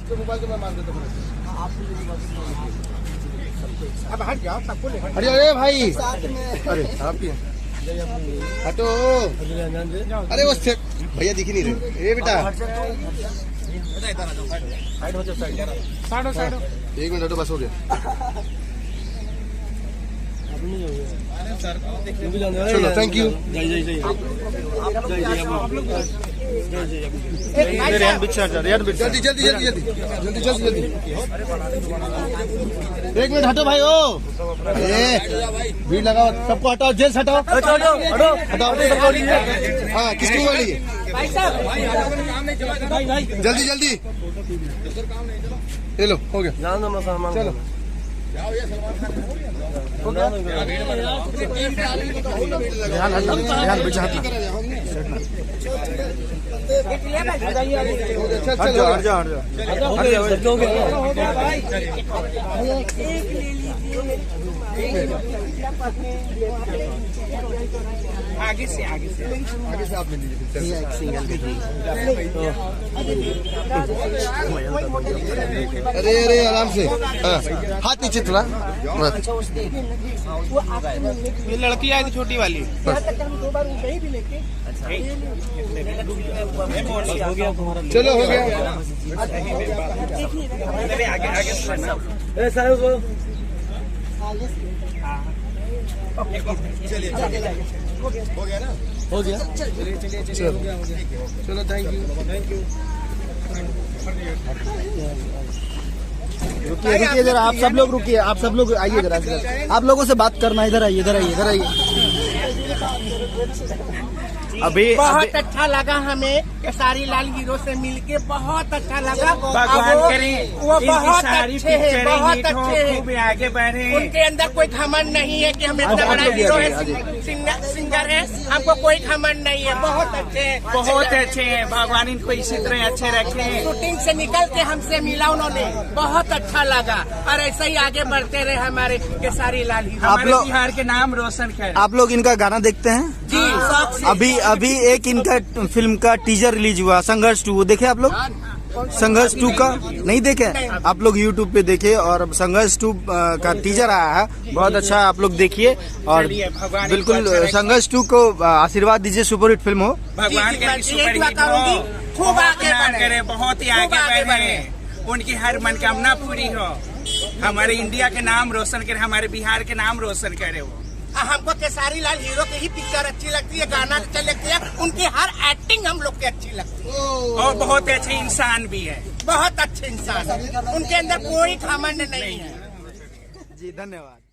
आपके मोबाइल को मैं मान देता हूँ। अब हट जाओ, सबको ले। अरे अरे भाई, अरे आप ही हटो। अरे वो भैया दिख ही नहीं रहे। ए बेटा एक मिनट हटो, बस हो गया। चलो थैंक यू। जल्दी जल्दी जल्दी जल्दी जल्दी जल्दी जल्दी। एक मिनट हटो भाई। ओ भीड़ लगाओ, सबको हटाओ, जेल हटाओ, हटाओ हटाओ। हाँ किसकी वाली है? जल्दी जल्दी। ये लो हो गया। चलो ध्यान हटना, ध्यान पीछे हटना। हट जाओ हट जाओ हट जाओ। आगे से आप ले लीजिए। अरे अरे आराम से, हाथ नीचे थोड़ा। ये लड़की आई थी छोटी वाली। चलो हो गया। चलिए हो गया ना? हो गया। चलो थैंक यू। रुकिए रुकिए जरा, आप सब लोग रुकिए, आप सब लोग आइए जरा, आप लोगों से बात करना। इधर आइए इधर आइए इधर आइए। अभी बहुत अच्छा लगा हमें केसारी लाल हीरो से मिलके, बहुत अच्छा लगा। भगवान करे वो बहुत अच्छे हैं, बहुत अच्छे हैं, आगे बढ़े। उनके अंदर कोई घमंड नहीं है कि हम इतना बड़ा हीरो है, सिंगर है, हमको कोई घमंड नहीं है। बहुत अच्छे हैं, बहुत अच्छे हैं। भगवान इनको इसी तरह अच्छे रखे। शूटिंग से निकल के हमसे मिला उन्होंने, बहुत अच्छा लगा। और ऐसे ही आगे बढ़ते रहे हमारे केसारी लाल हीरो। हमारे बिहार के नाम रोशन करे। आप लोग इनका गाना देखते हैं? जी। अभी एक इनका फिल्म का टीजर रिलीज हुआ, संघर्ष 2, वो देखे आप लोग? संघर्ष 2 का नहीं देखे? आप लोग YouTube पे देखे, और संघर्ष 2 का टीजर आया है, बहुत अच्छा, आप लोग देखिए। और बिल्कुल संघर्ष 2 को आशीर्वाद दीजिए, सुपरहिट फिल्म हो। भगवान के सुपरहिट हो, खूब आगे बढ़े, बहुत ही आगे बढ़े, उनकी हर मनकामना पूरी हो, हमारे इंडिया के नाम रोशन करे, हमारे बिहार के नाम रोशन करे। वो हमको केसारी लाल हीरो की ही पिक्चर अच्छी लगती है, गाना अच्छे लगती है, उनकी हर एक्टिंग हम लोग की अच्छी लगती है। और बहुत अच्छे इंसान भी है, बहुत अच्छे इंसान है, उनके अंदर कोई घमंड नहीं है। जी धन्यवाद।